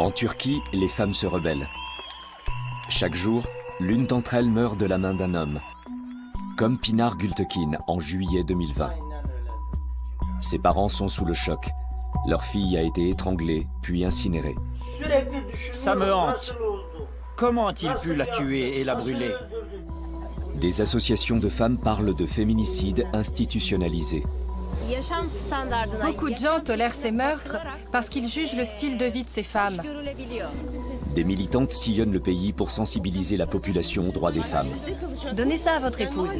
En Turquie, les femmes se rebellent. Chaque jour, l'une d'entre elles meurt de la main d'un homme, comme Pinar Gültekin en juillet 2020. Ses parents sont sous le choc. Leur fille a été étranglée, puis incinérée. Ça me hante. Comment a-t-il pu la tuer et la brûler? Des associations de femmes parlent de féminicide institutionnalisé. Beaucoup de gens tolèrent ces meurtres parce qu'ils jugent le style de vie de ces femmes. Des militantes sillonnent le pays pour sensibiliser la population aux droits des femmes. Donnez ça à votre épouse.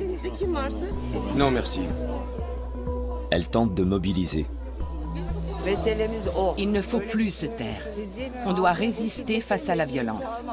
Non, merci. Elles tentent de mobiliser. Il ne faut plus se taire. On doit résister face à la violence.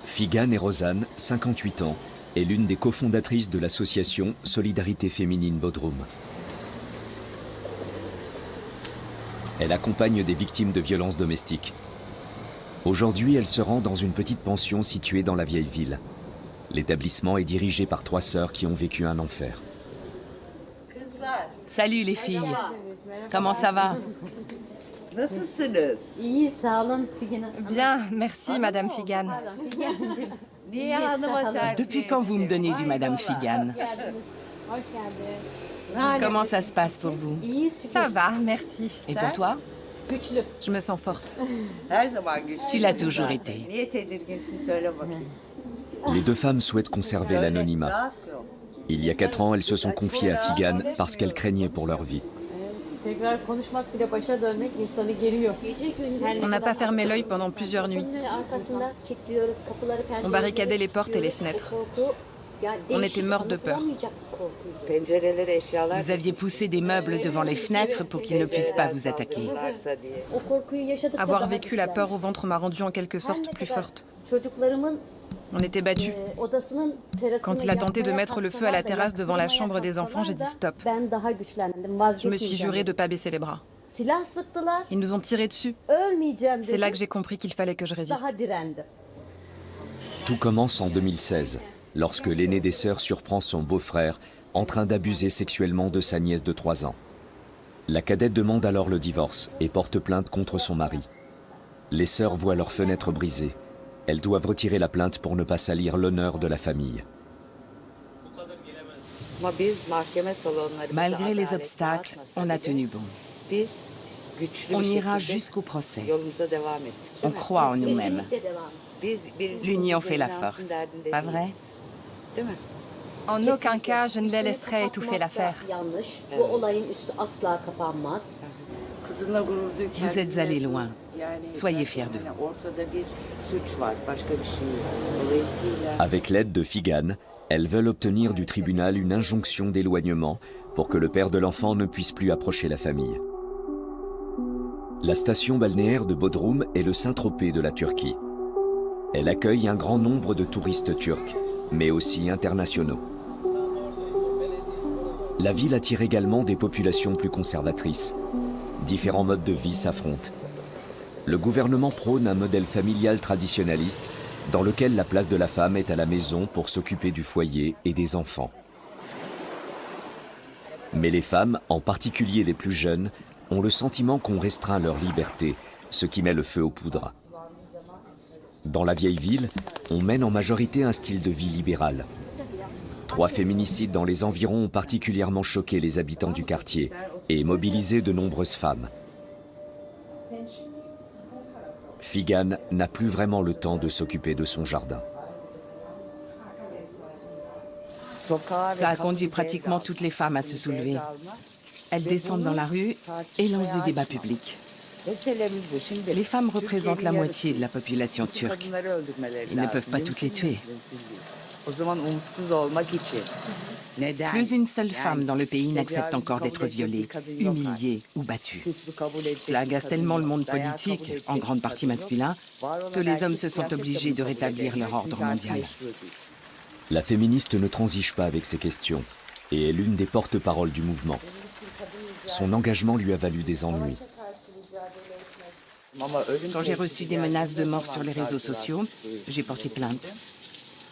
Figan et Rosanne, 58 ans, est l'une des cofondatrices de l'association Solidarité Féminine Bodrum. Elle accompagne des victimes de violences domestiques. Aujourd'hui, elle se rend dans une petite pension située dans la vieille ville. L'établissement est dirigé par 3 sœurs qui ont vécu un enfer. Salut les filles. Comment ça va? Bien, merci Madame Figan. Depuis quand vous me donnez du Madame Figan? Comment ça se passe pour vous? Ça va, merci. Et pour toi? Je me sens forte. Tu l'as toujours été. Les 2 femmes souhaitent conserver l'anonymat. Il y a 4 ans, elles se sont confiées à Figan parce qu'elles craignaient pour leur vie. On n'a pas fermé l'œil pendant plusieurs nuits. On barricadait les portes et les fenêtres. On était mortes de peur. Vous aviez poussé des meubles devant les fenêtres pour qu'ils ne puissent pas vous attaquer. Avoir vécu la peur au ventre m'a rendue en quelque sorte plus forte. On était battus. Quand il a tenté de mettre le feu à la terrasse devant la chambre des enfants, j'ai dit stop. Je me suis juré de ne pas baisser les bras. Ils nous ont tiré dessus. C'est là que j'ai compris qu'il fallait que je résiste. Tout commence en 2016, lorsque l'aîné des sœurs surprend son beau-frère en train d'abuser sexuellement de sa nièce de 3 ans. La cadette demande alors le divorce et porte plainte contre son mari. Les sœurs voient leur fenêtre brisée. Elles doivent retirer la plainte pour ne pas salir l'honneur de la famille. Malgré les obstacles, on a tenu bon. On ira jusqu'au procès. On croit en nous-mêmes. L'union fait la force, pas vrai? En aucun cas, je ne les laisserai étouffer l'affaire. Vous êtes allés loin. Soyez fiers de vous. Avec l'aide de Figan, elles veulent obtenir du tribunal une injonction d'éloignement pour que le père de l'enfant ne puisse plus approcher la famille. La station balnéaire de Bodrum est le Saint-Tropez de la Turquie. Elle accueille un grand nombre de touristes turcs, mais aussi internationaux. La ville attire également des populations plus conservatrices. Différents modes de vie s'affrontent. Le gouvernement prône un modèle familial traditionnaliste dans lequel la place de la femme est à la maison pour s'occuper du foyer et des enfants. Mais les femmes, en particulier les plus jeunes, ont le sentiment qu'on restreint leur liberté, ce qui met le feu aux poudres. Dans la vieille ville, on mène en majorité un style de vie libéral. 3 féminicides dans les environs ont particulièrement choqué les habitants du quartier et mobilisé de nombreuses femmes. Figan n'a plus vraiment le temps de s'occuper de son jardin. Ça a conduit pratiquement toutes les femmes à se soulever. Elles descendent dans la rue et lancent des débats publics. Les femmes représentent la moitié de la population turque. Ils ne peuvent pas toutes les tuer. Plus une seule femme dans le pays n'accepte encore d'être violée, humiliée ou battue. Cela agace tellement le monde politique, en grande partie masculin, que les hommes se sentent obligés de rétablir leur ordre mondial. La féministe ne transige pas avec ces questions et est l'une des porte-paroles du mouvement. Son engagement lui a valu des ennuis. Quand j'ai reçu des menaces de mort sur les réseaux sociaux, j'ai porté plainte.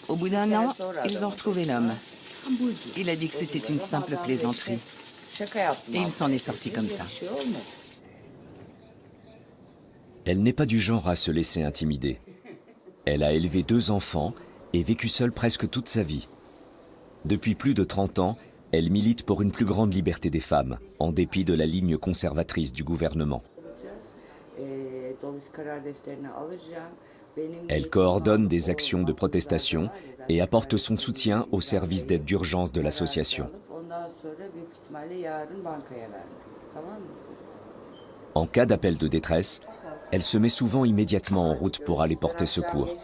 Au bout d'un an, ils ont retrouvé l'homme. Il a dit que c'était une simple plaisanterie. Et il s'en est sorti comme ça. Elle n'est pas du genre à se laisser intimider. Elle a élevé 2 enfants et vécu seule presque toute sa vie. Depuis plus de 30 ans, elle milite pour une plus grande liberté des femmes, en dépit de la ligne conservatrice du gouvernement. Elle coordonne des actions de protestation et apporte son soutien au service d'aide d'urgence de l'association. En cas d'appel de détresse, elle se met souvent immédiatement en route pour aller porter secours.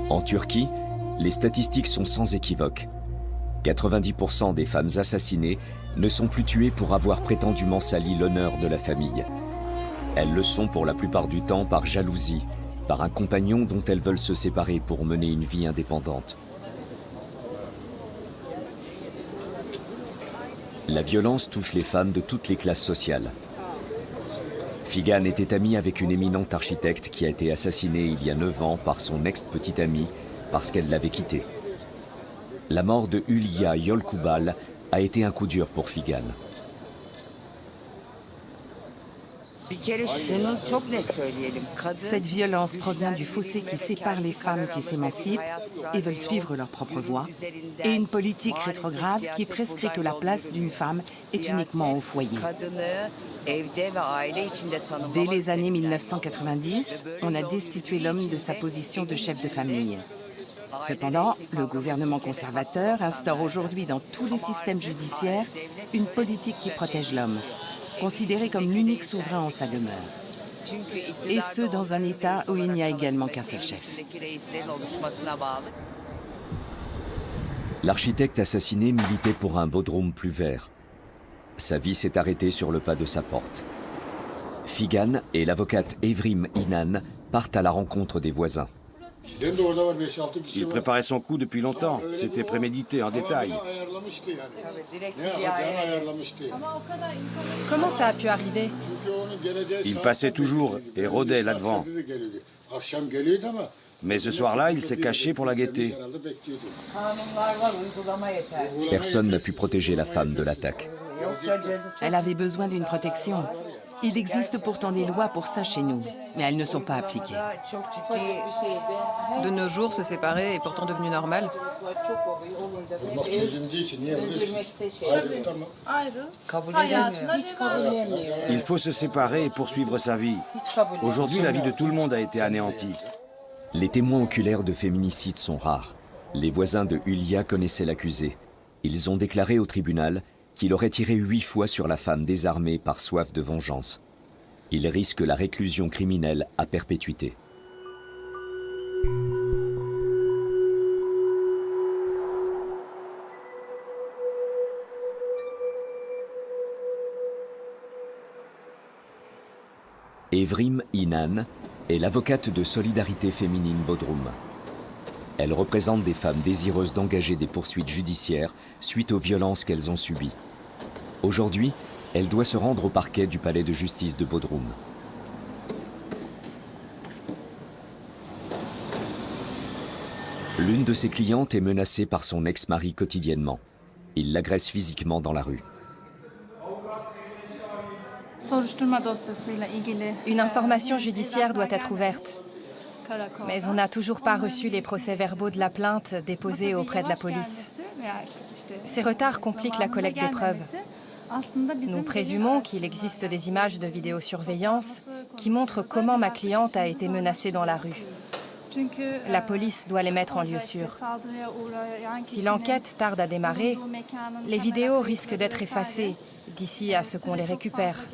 En Turquie, les statistiques sont sans équivoque. 90% des femmes assassinées ne sont plus tuées pour avoir prétendument sali l'honneur de la famille. Elles le sont pour la plupart du temps par jalousie, par un compagnon dont elles veulent se séparer pour mener une vie indépendante. La violence touche les femmes de toutes les classes sociales. Figan était amie avec une éminente architecte qui a été assassinée il y a 9 ans par son ex-petite amie parce qu'elle l'avait quittée. La mort de Hülya Yolkubal a été un coup dur pour Figan. Cette violence provient du fossé qui sépare les femmes qui s'émancipent et veulent suivre leur propre voie, et une politique rétrograde qui prescrit que la place d'une femme est uniquement au foyer. Dès les années 1990, on a destitué l'homme de sa position de chef de famille. Cependant, le gouvernement conservateur instaure aujourd'hui dans tous les systèmes judiciaires une politique qui protège l'homme, considéré comme l'unique souverain en sa demeure. Et ce, dans un État où il n'y a également qu'un seul chef. L'architecte assassiné militait pour un Bodrum plus vert. Sa vie s'est arrêtée sur le pas de sa porte. Figan et l'avocate Evrim Inan partent à la rencontre des voisins. Il préparait son coup depuis longtemps. C'était prémédité en détail. Comment ça a pu arriver? Il passait toujours et rôdait là-devant. Mais ce soir-là, il s'est caché pour la guetter. Personne n'a pu protéger la femme de l'attaque. Elle avait besoin d'une protection. Il existe pourtant des lois pour ça chez nous, mais elles ne sont pas appliquées. De nos jours, se séparer est pourtant devenu normal. Il faut se séparer et poursuivre sa vie. Aujourd'hui, la vie de tout le monde a été anéantie. Les témoins oculaires de féminicide sont rares. Les voisins de Hülya connaissaient l'accusé. Ils ont déclaré au tribunal qu'il aurait tiré 8 fois sur la femme désarmée par soif de vengeance. Il risque la réclusion criminelle à perpétuité. Evrim Inan est l'avocate de Solidarité féminine Bodrum. Elle représente des femmes désireuses d'engager des poursuites judiciaires suite aux violences qu'elles ont subies. Aujourd'hui, elle doit se rendre au parquet du palais de justice de Bodrum. L'une de ses clientes est menacée par son ex-mari quotidiennement. Il l'agresse physiquement dans la rue. Une information judiciaire doit être ouverte. Mais on n'a toujours pas reçu les procès-verbaux de la plainte déposée auprès de la police. Ces retards compliquent la collecte des preuves. Nous présumons qu'il existe des images de vidéosurveillance qui montrent comment ma cliente a été menacée dans la rue. La police doit les mettre en lieu sûr. Si l'enquête tarde à démarrer, les vidéos risquent d'être effacées d'ici à ce qu'on les récupère.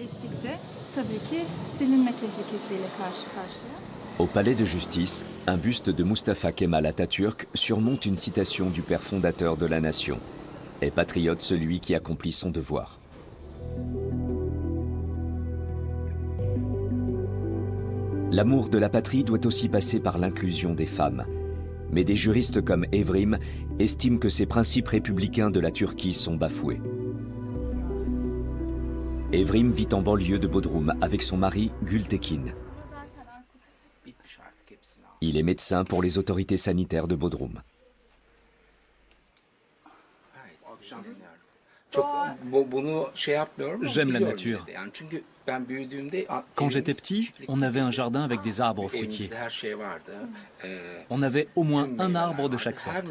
Au palais de justice, un buste de Mustafa Kemal Atatürk surmonte une citation du père fondateur de la nation. Est patriote celui qui accomplit son devoir. L'amour de la patrie doit aussi passer par l'inclusion des femmes. Mais des juristes comme Evrim estiment que ces principes républicains de la Turquie sont bafoués. Evrim vit en banlieue de Bodrum avec son mari Gültekin. Il est médecin pour les autorités sanitaires de Bodrum. J'aime la nature. Quand j'étais petit, on avait un jardin avec des arbres fruitiers. On avait au moins un arbre de chaque sorte.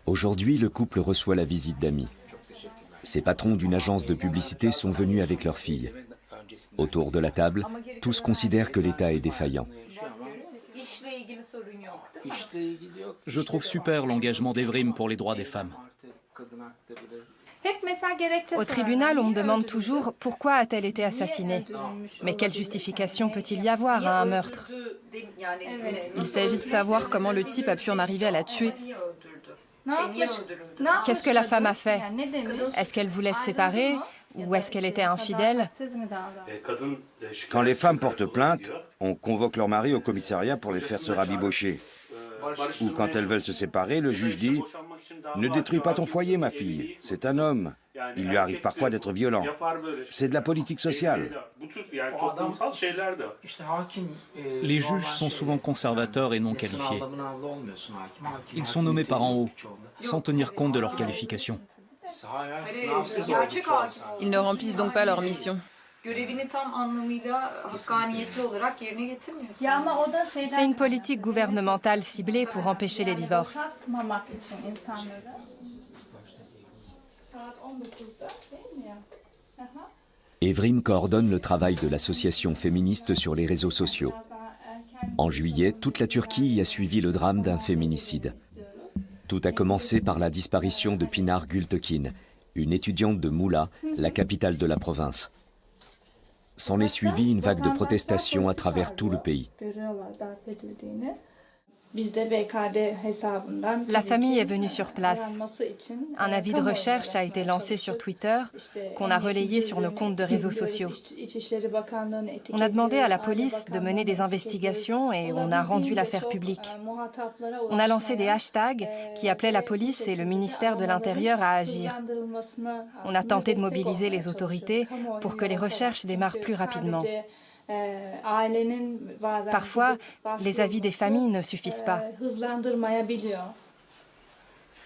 Aujourd'hui, le couple reçoit la visite d'amis. Ces patrons d'une agence de publicité sont venus avec leur fille. Autour de la table, tous considèrent que l'État est défaillant. Je trouve super l'engagement d'Evrim pour les droits des femmes. Au tribunal, on me demande toujours pourquoi a-t-elle été assassinée. Mais quelle justification peut-il y avoir à un meurtre? Il s'agit de savoir comment le type a pu en arriver à la tuer. Qu'est-ce que la femme a fait? Est-ce qu'elle voulait se séparer ou est-ce qu'elle était infidèle? Quand les femmes portent plainte, on convoque leur mari au commissariat pour les faire se rabibocher. Ou quand elles veulent se séparer, le juge dit « Ne détruis pas ton foyer, ma fille, c'est un homme. Il lui arrive parfois d'être violent. C'est de la politique sociale. » Les juges sont souvent conservateurs et non qualifiés. Ils sont nommés par en haut, sans tenir compte de leurs qualifications. Ils ne remplissent donc pas leur mission. C'est une politique gouvernementale ciblée pour empêcher les divorces. Evrim coordonne le travail de l'association féministe sur les réseaux sociaux. En juillet, toute la Turquie y a suivi le drame d'un féminicide. Tout a commencé par la disparition de Pinar Gültekin, une étudiante de Muğla, la capitale de la province. S'en est suivi une vague de protestations à travers tout le pays. La famille est venue sur place. Un avis de recherche a été lancé sur Twitter, qu'on a relayé sur nos comptes de réseaux sociaux. On a demandé à la police de mener des investigations et on a rendu l'affaire publique. On a lancé des hashtags qui appelaient la police et le ministère de l'Intérieur à agir. On a tenté de mobiliser les autorités pour que les recherches démarrent plus rapidement. Parfois, les avis des familles ne suffisent pas.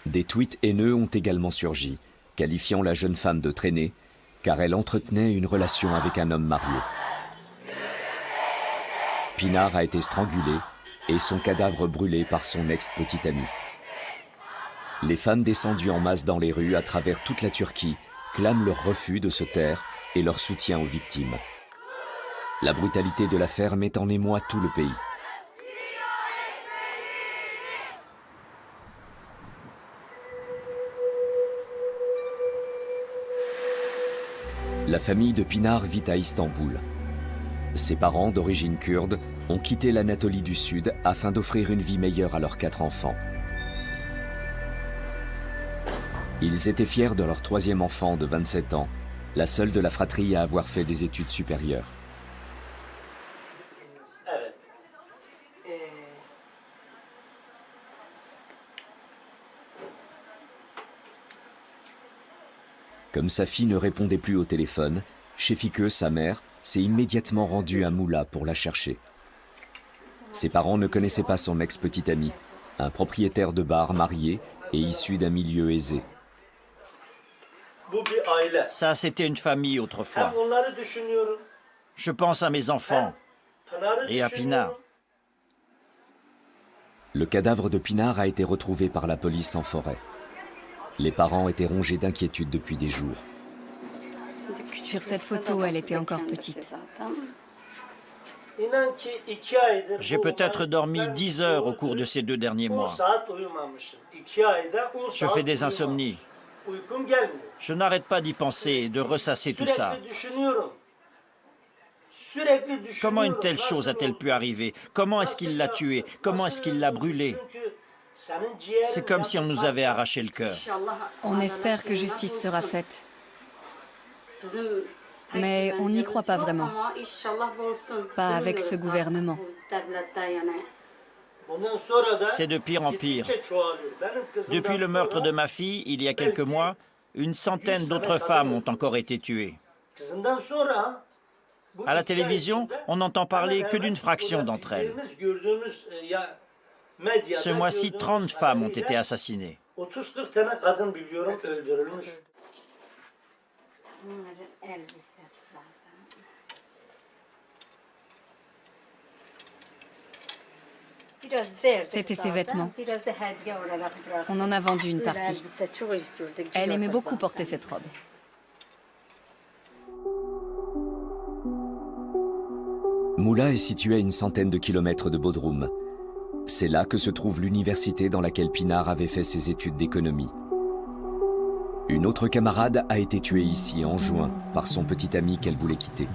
Des tweets haineux ont également surgi, qualifiant la jeune femme de traînée, car elle entretenait une relation avec un homme marié. Pinar a été strangulée et son cadavre brûlé par son ex-petite amie. Les femmes descendues en masse dans les rues à travers toute la Turquie clament leur refus de se taire et leur soutien aux victimes. La brutalité de l'affaire met en émoi tout le pays. La famille de Pinar vit à Istanbul. Ses parents, d'origine kurde, ont quitté l'Anatolie du Sud afin d'offrir une vie meilleure à leurs 4 enfants. Ils étaient fiers de leur 3e enfant de 27 ans, la seule de la fratrie à avoir fait des études supérieures. Comme sa fille ne répondait plus au téléphone, Şefike, sa mère, s'est immédiatement rendue à Muğla pour la chercher. Ses parents ne connaissaient pas son ex-petite ami, un propriétaire de bar marié et issu d'un milieu aisé. Ça, c'était une famille autrefois. Je pense à mes enfants et à Pinar. Le cadavre de Pinar a été retrouvé par la police en forêt. Les parents étaient rongés d'inquiétude depuis des jours. Sur cette photo, elle était encore petite. J'ai peut-être dormi 10 heures au cours de ces 2 derniers mois. Je fais des insomnies. Je n'arrête pas d'y penser et de ressasser tout ça. Comment une telle chose a-t-elle pu arriver? Comment est-ce qu'il l'a tuée? Comment est-ce qu'il l'a brûlée? C'est comme si on nous avait arraché le cœur. On espère que justice sera faite. Mais on n'y croit pas vraiment. Pas avec ce gouvernement. C'est de pire en pire. Depuis le meurtre de ma fille, il y a quelques mois, une centaine d'autres femmes ont encore été tuées. À la télévision, on n'entend parler que d'une fraction d'entre elles. Ce mois-ci, 30 femmes ont été assassinées. C'était ses vêtements. On en a vendu une partie. Elle aimait beaucoup porter cette robe. Moula est situé à une centaine de kilomètres de Bodrum. C'est là que se trouve l'université dans laquelle Pinar avait fait ses études d'économie. Une autre camarade a été tuée ici en juin par son petit ami qu'elle voulait quitter.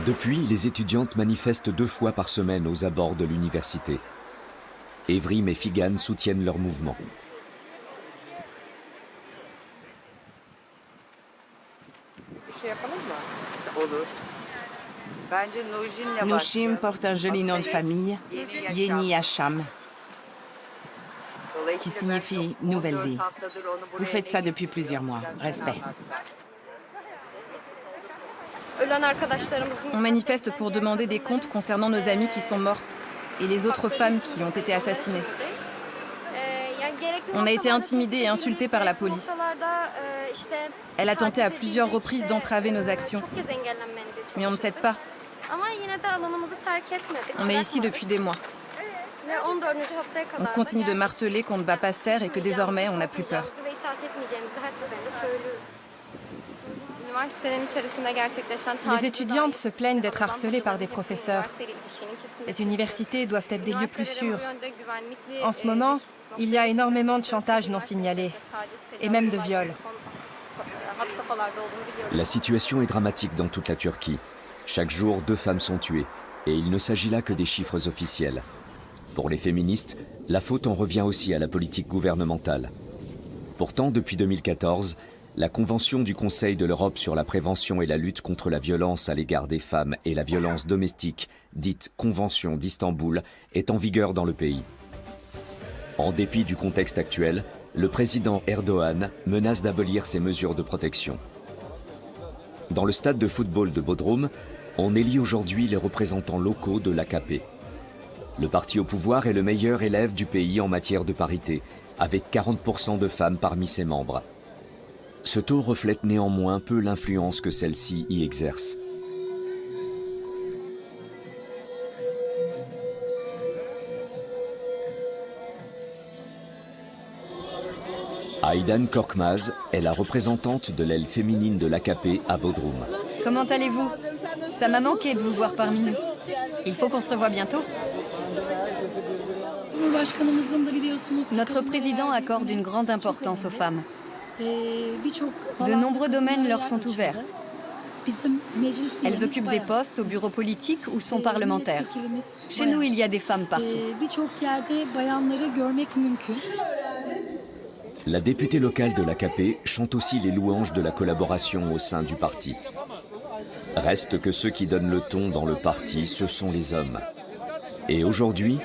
Depuis, les étudiantes manifestent 2 fois par semaine aux abords de l'université. Evrim et Figan soutiennent leur mouvement. Nouchim porte un joli nom de famille, Yeni Hacham, qui signifie nouvelle vie. Vous faites ça depuis plusieurs mois. Respect. On manifeste pour demander des comptes concernant nos amies qui sont mortes et les autres femmes qui ont été assassinées. On a été intimidés et insultés par la police. Elle a tenté à plusieurs reprises d'entraver nos actions. Mais on ne cède pas. On est ici depuis des mois. On continue de marteler qu'on ne va pas se taire et que désormais on n'a plus peur. Les étudiantes se plaignent d'être harcelées par des professeurs. Les universités doivent être des lieux plus sûrs. En ce moment, il y a énormément de chantage non signalé, et même de viols. La situation est dramatique dans toute la Turquie. Chaque jour, 2 femmes sont tuées, et il ne s'agit là que des chiffres officiels. Pour les féministes, la faute en revient aussi à la politique gouvernementale. Pourtant, depuis 2014, la Convention du Conseil de l'Europe sur la prévention et la lutte contre la violence à l'égard des femmes et la violence domestique, dite Convention d'Istanbul, est en vigueur dans le pays. En dépit du contexte actuel, le président Erdogan menace d'abolir ces mesures de protection. Dans le stade de football de Bodrum, on élit aujourd'hui les représentants locaux de l'AKP. Le parti au pouvoir est le meilleur élève du pays en matière de parité, avec 40% de femmes parmi ses membres. Ce taux reflète néanmoins peu l'influence que celle-ci y exerce. Aydan Korkmaz est la représentante de l'aile féminine de l'AKP à Bodrum. Comment allez-vous? Ça m'a manqué de vous voir parmi nous. Il faut qu'on se revoie bientôt. Notre président accorde une grande importance aux femmes. De nombreux domaines leur sont ouverts. Elles occupent des postes au bureau politique ou sont parlementaires. Chez nous, il y a des femmes partout. La députée locale de l'AKP chante aussi les louanges de la collaboration au sein du parti. Reste que ceux qui donnent le ton dans le parti, ce sont les hommes. Et aujourd'hui,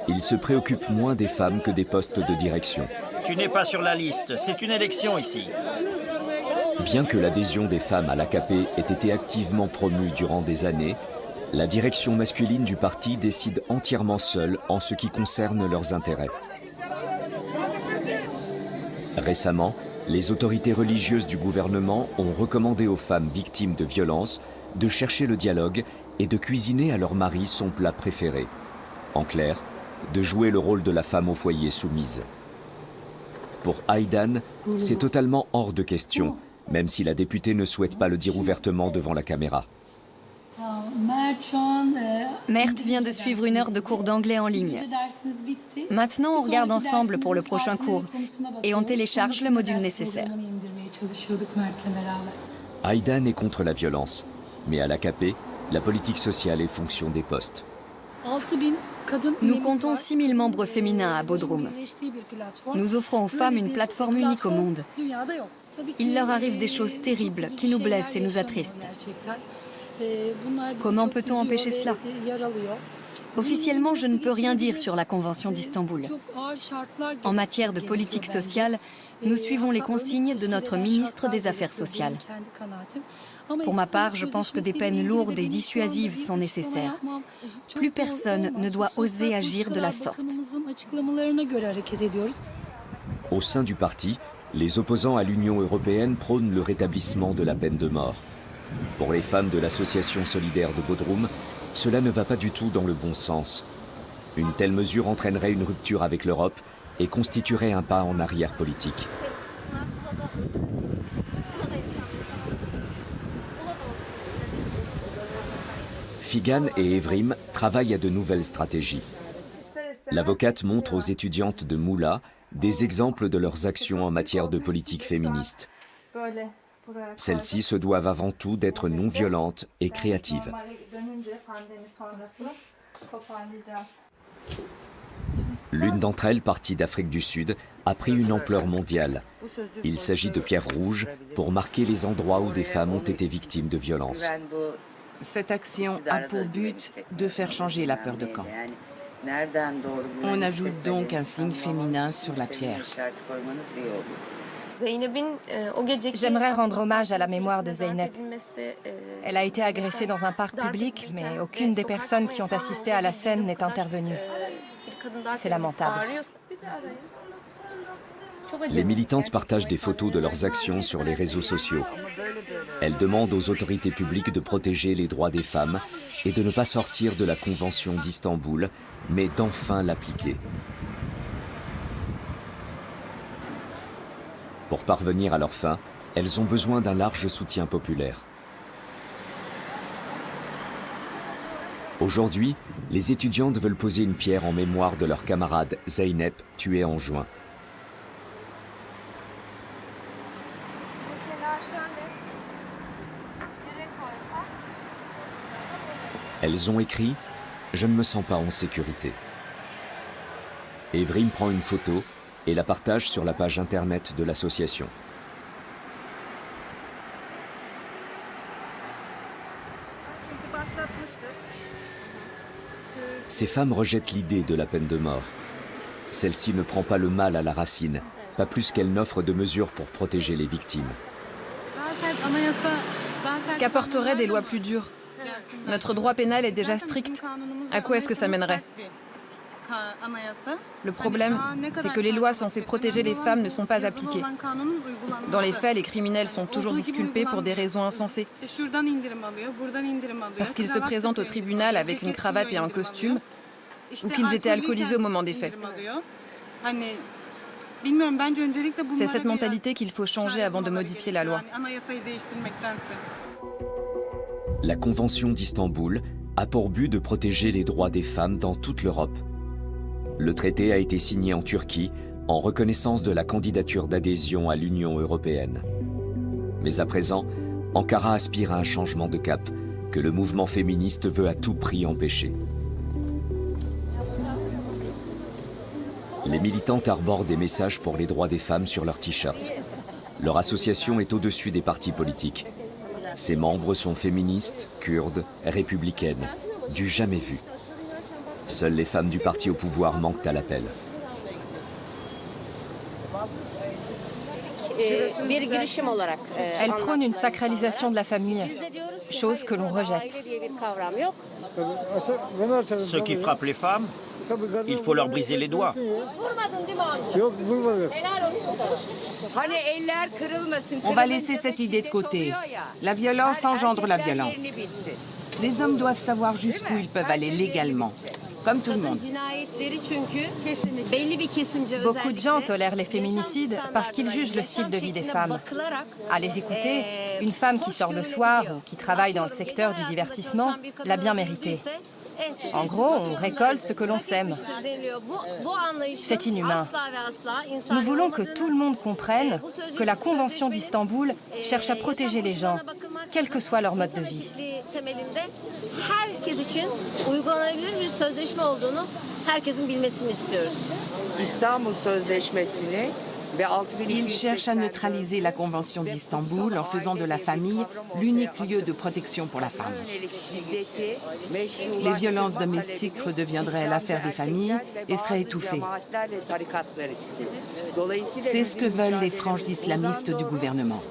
ils se préoccupent moins des femmes que des postes de direction. Tu n'es pas sur la liste, c'est une élection ici. Bien que l'adhésion des femmes à l'AKP ait été activement promue durant des années, la direction masculine du parti décide entièrement seule en ce qui concerne leurs intérêts. Récemment, les autorités religieuses du gouvernement ont recommandé aux femmes victimes de violences de chercher le dialogue et de cuisiner à leur mari son plat préféré. En clair, de jouer le rôle de la femme au foyer soumise. Pour Aydan, c'est totalement hors de question, même si la députée ne souhaite pas le dire ouvertement devant la caméra. Mert vient de suivre une heure de cours d'anglais en ligne. Maintenant, on regarde ensemble pour le prochain cours et on télécharge le module nécessaire. Aydan est contre la violence, mais à l'AKP, la politique sociale est fonction des postes. Nous comptons 6000 membres féminins à Bodrum. Nous offrons aux femmes une plateforme unique au monde. Il leur arrive des choses terribles qui nous blessent et nous attristent. Comment peut-on empêcher cela? Officiellement, je ne peux rien dire sur la Convention d'Istanbul. En matière de politique sociale, nous suivons les consignes de notre ministre des Affaires sociales. Pour ma part, je pense que des peines lourdes et dissuasives sont nécessaires. Plus personne ne doit oser agir de la sorte. Au sein du parti, les opposants à l'Union européenne prônent le rétablissement de la peine de mort. Pour les femmes de l'association solidaire de Bodrum, cela ne va pas du tout dans le bon sens. Une telle mesure entraînerait une rupture avec l'Europe et constituerait un pas en arrière politique. Figan et Evrim travaillent à de nouvelles stratégies. L'avocate montre aux étudiantes de Moula des exemples de leurs actions en matière de politique féministe. Celles-ci se doivent avant tout d'être non violentes et créatives. L'une d'entre elles, partie d'Afrique du Sud, a pris une ampleur mondiale. Il s'agit de pierres rouges pour marquer les endroits où des femmes ont été victimes de violences. Cette action a pour but de faire changer la peur de camp. On ajoute donc un signe féminin sur la pierre. J'aimerais rendre hommage à la mémoire de Zeynep. Elle a été agressée dans un parc public, mais aucune des personnes qui ont assisté à la scène n'est intervenue. C'est lamentable. Les militantes partagent des photos de leurs actions sur les réseaux sociaux. Elles demandent aux autorités publiques de protéger les droits des femmes et de ne pas sortir de la Convention d'Istanbul, mais d'enfin l'appliquer. Pour parvenir à leur fin, elles ont besoin d'un large soutien populaire. Aujourd'hui, les étudiantes veulent poser une pierre en mémoire de leur camarade Zeynep, tuée en juin. Elles ont écrit « Je ne me sens pas en sécurité ». Evrim prend une photo et la partage sur la page internet de l'association. Ces femmes rejettent l'idée de la peine de mort. Celle-ci ne prend pas le mal à la racine, pas plus qu'elle n'offre de mesures pour protéger les victimes. Qu'apporteraient des lois plus dures? Notre droit pénal est déjà strict. À quoi est-ce que ça mènerait? Le problème, c'est que les lois censées protéger les femmes ne sont pas appliquées. Dans les faits, les criminels sont toujours disculpés pour des raisons insensées. Parce qu'ils se présentent au tribunal avec une cravate et un costume, ou qu'ils étaient alcoolisés au moment des faits. C'est cette mentalité qu'il faut changer avant de modifier la loi. La Convention d'Istanbul a pour but de protéger les droits des femmes dans toute l'Europe. Le traité a été signé en Turquie en reconnaissance de la candidature d'adhésion à l'Union européenne. Mais à présent, Ankara aspire à un changement de cap que le mouvement féministe veut à tout prix empêcher. Les militantes arborent des messages pour les droits des femmes sur leurs t-shirts. Leur association est au-dessus des partis politiques. Ses membres sont féministes, kurdes, républicaines, du jamais vu. Seules les femmes du parti au pouvoir manquent à l'appel. Elle prône une sacralisation de la famille, chose que l'on rejette. Ceux qui frappent les femmes, il faut leur briser les doigts. On va laisser cette idée de côté. La violence engendre la violence. Les hommes doivent savoir jusqu'où ils peuvent aller légalement. comme tout le monde. Beaucoup de gens tolèrent les féminicides parce qu'ils jugent le style de vie des femmes. À les écouter, une femme qui sort le soir ou qui travaille dans le secteur du divertissement l'a bien mérité. En gros, on récolte ce que l'on sème. C'est inhumain. Nous voulons que tout le monde comprenne que la Convention d'Istanbul cherche à protéger les gens, quel que soit leur mode de vie. Il cherche à neutraliser la Convention d'Istanbul en faisant de la famille l'unique lieu de protection pour la femme. Les violences domestiques redeviendraient l'affaire des familles et seraient étouffées. C'est ce que veulent les franges islamistes du gouvernement.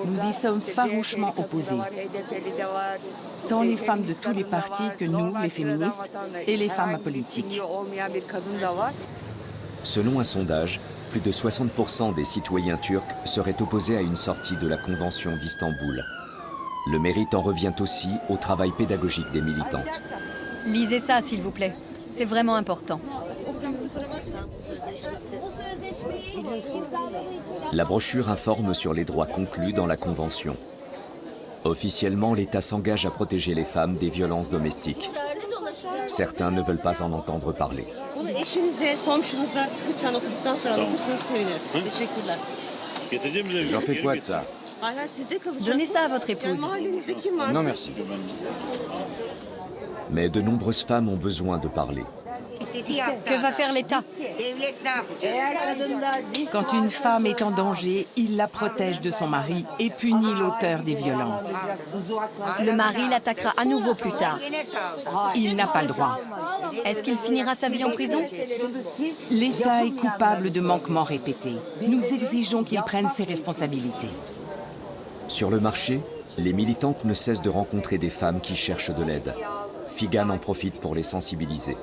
Nous y sommes farouchement opposés. Tant les femmes de tous les partis que nous, les féministes, et les femmes apolitiques. Selon un sondage, plus de 60% des citoyens turcs seraient opposés à une sortie de la Convention d'Istanbul. Le mérite en revient aussi au travail pédagogique des militantes. Lisez ça, s'il vous plaît. C'est vraiment important. La brochure informe sur les droits conclus dans la Convention. Officiellement, l'État s'engage à protéger les femmes des violences domestiques. Certains ne veulent pas en entendre parler. J'en fais quoi de ça? Donnez ça à votre épouse. Non, merci. Mais de nombreuses femmes ont besoin de parler. Que va faire l'État? Quand une femme est en danger, il la protège de son mari et punit l'auteur des violences. Le mari l'attaquera à nouveau plus tard. Il n'a pas le droit. Est-ce qu'il finira sa vie en prison? L'État est coupable de manquements répétés. Nous exigeons qu'il prenne ses responsabilités. Sur le marché, les militantes ne cessent de rencontrer des femmes qui cherchent de l'aide. Figan en profite pour les sensibiliser.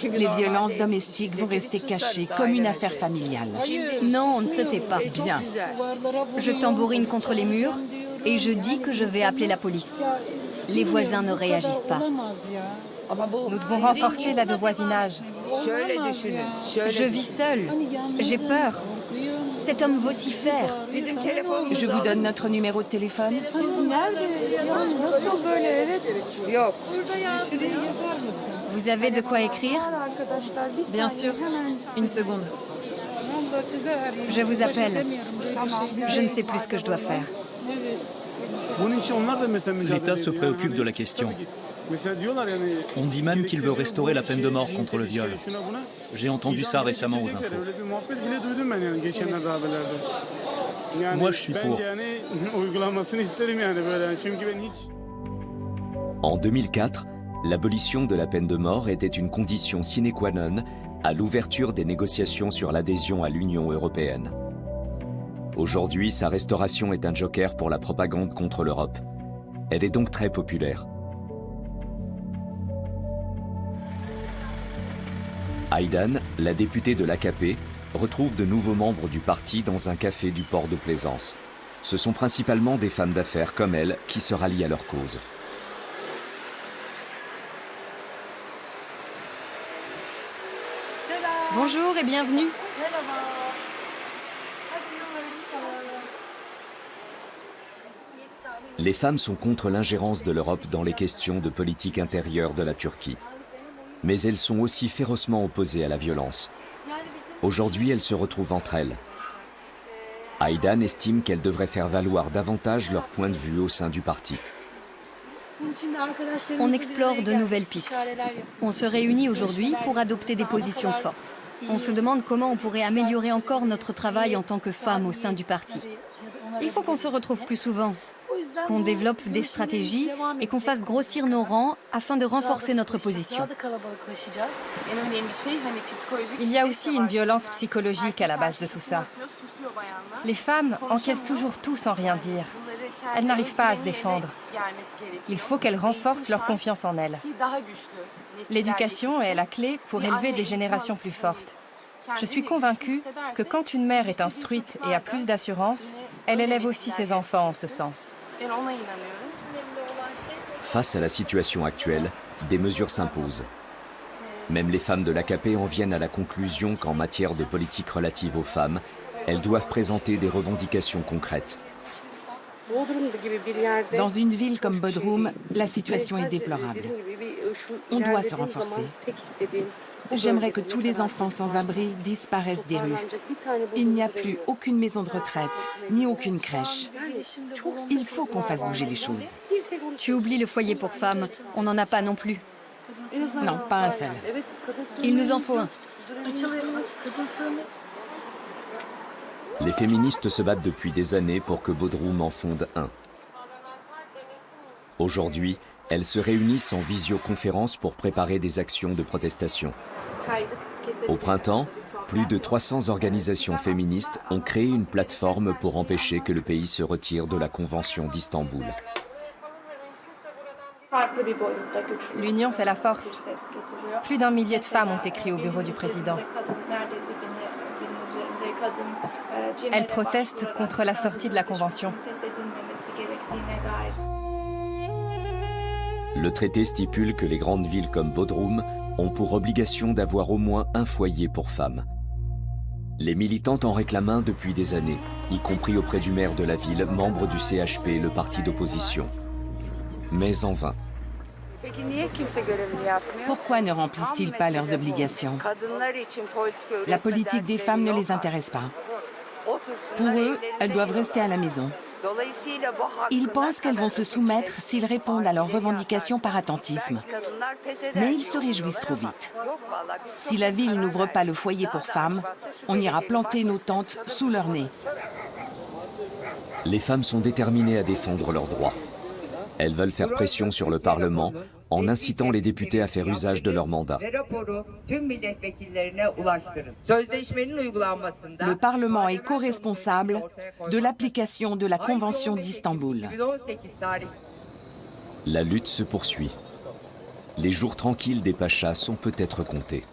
Les violences domestiques vont rester cachées comme une affaire familiale. Non, on ne se tait pas. Bien. Je tambourine contre les murs et je dis que je vais appeler la police. Les voisins ne réagissent pas. Nous devons renforcer l'aide au voisinage. Je vis seule. J'ai peur. Cet homme vocifère. Je vous donne notre numéro de téléphone. Vous avez de quoi écrire? Bien sûr. Une seconde. Je vous appelle. Je ne sais plus ce que je dois faire. L'État se préoccupe de la question. On dit même qu'il veut restaurer la peine de mort contre le viol. J'ai entendu ça récemment aux infos. Moi, je suis pour. En 2004, l'abolition de la peine de mort était une condition sine qua non à l'ouverture des négociations sur l'adhésion à l'Union européenne. Aujourd'hui, sa restauration est un joker pour la propagande contre l'Europe. Elle est donc très populaire. Aydan, la députée de l'AKP, retrouve de nouveaux membres du parti dans un café du port de Plaisance. Ce sont principalement des femmes d'affaires comme elle qui se rallient à leur cause. Bonjour et bienvenue. Les femmes sont contre l'ingérence de l'Europe dans les questions de politique intérieure de la Turquie. Mais elles sont aussi férocement opposées à la violence. Aujourd'hui, elles se retrouvent entre elles. Aydan estime qu'elles devraient faire valoir davantage leur point de vue au sein du parti. On explore de nouvelles pistes. On se réunit aujourd'hui pour adopter des positions fortes. On se demande comment on pourrait améliorer encore notre travail en tant que femmes au sein du parti. Il faut qu'on se retrouve plus souvent, qu'on développe des stratégies et qu'on fasse grossir nos rangs afin de renforcer notre position. Il y a aussi une violence psychologique à la base de tout ça. Les femmes encaissent toujours tout sans rien dire. Elles n'arrivent pas à se défendre. Il faut qu'elles renforcent leur confiance en elles. L'éducation est la clé pour élever des générations plus fortes. Je suis convaincue que quand une mère est instruite et a plus d'assurance, elle élève aussi ses enfants en ce sens. Face à la situation actuelle, des mesures s'imposent. Même les femmes de l'AKP en viennent à la conclusion qu'en matière de politique relative aux femmes, elles doivent présenter des revendications concrètes. Dans une ville comme Bodrum, la situation est déplorable. On doit se renforcer. J'aimerais que tous les enfants sans abri disparaissent des rues. Il n'y a plus aucune maison de retraite, ni aucune crèche. Il faut qu'on fasse bouger les choses. Tu oublies le foyer pour femmes. On n'en a pas non plus. Non, pas un seul. Il nous en faut un. Les féministes se battent depuis des années pour que Bodrum en fonde un. Aujourd'hui, elles se réunissent en visioconférence pour préparer des actions de protestation. Au printemps, plus de 300 organisations féministes ont créé une plateforme pour empêcher que le pays se retire de la Convention d'Istanbul. L'union fait la force. Plus d'1 millier de femmes ont écrit au bureau du président. Elles protestent contre la sortie de la Convention. Le traité stipule que les grandes villes comme Bodrum ont pour obligation d'avoir au moins un foyer pour femmes. Les militantes en réclament un depuis des années, y compris auprès du maire de la ville, membre du CHP, le parti d'opposition. Mais en vain. Pourquoi ne remplissent-ils pas leurs obligations? La politique des femmes ne les intéresse pas. Pour eux, elles doivent rester à la maison. Ils pensent qu'elles vont se soumettre s'ils répondent à leurs revendications par attentisme. Mais ils se réjouissent trop vite. Si la ville n'ouvre pas le foyer pour femmes, on ira planter nos tentes sous leur nez. Les femmes sont déterminées à défendre leurs droits. Elles veulent faire pression sur le Parlement en incitant les députés à faire usage de leur mandat. Le Parlement est co-responsable de l'application de la Convention d'Istanbul. La lutte se poursuit. Les jours tranquilles des pachas sont peut-être comptés.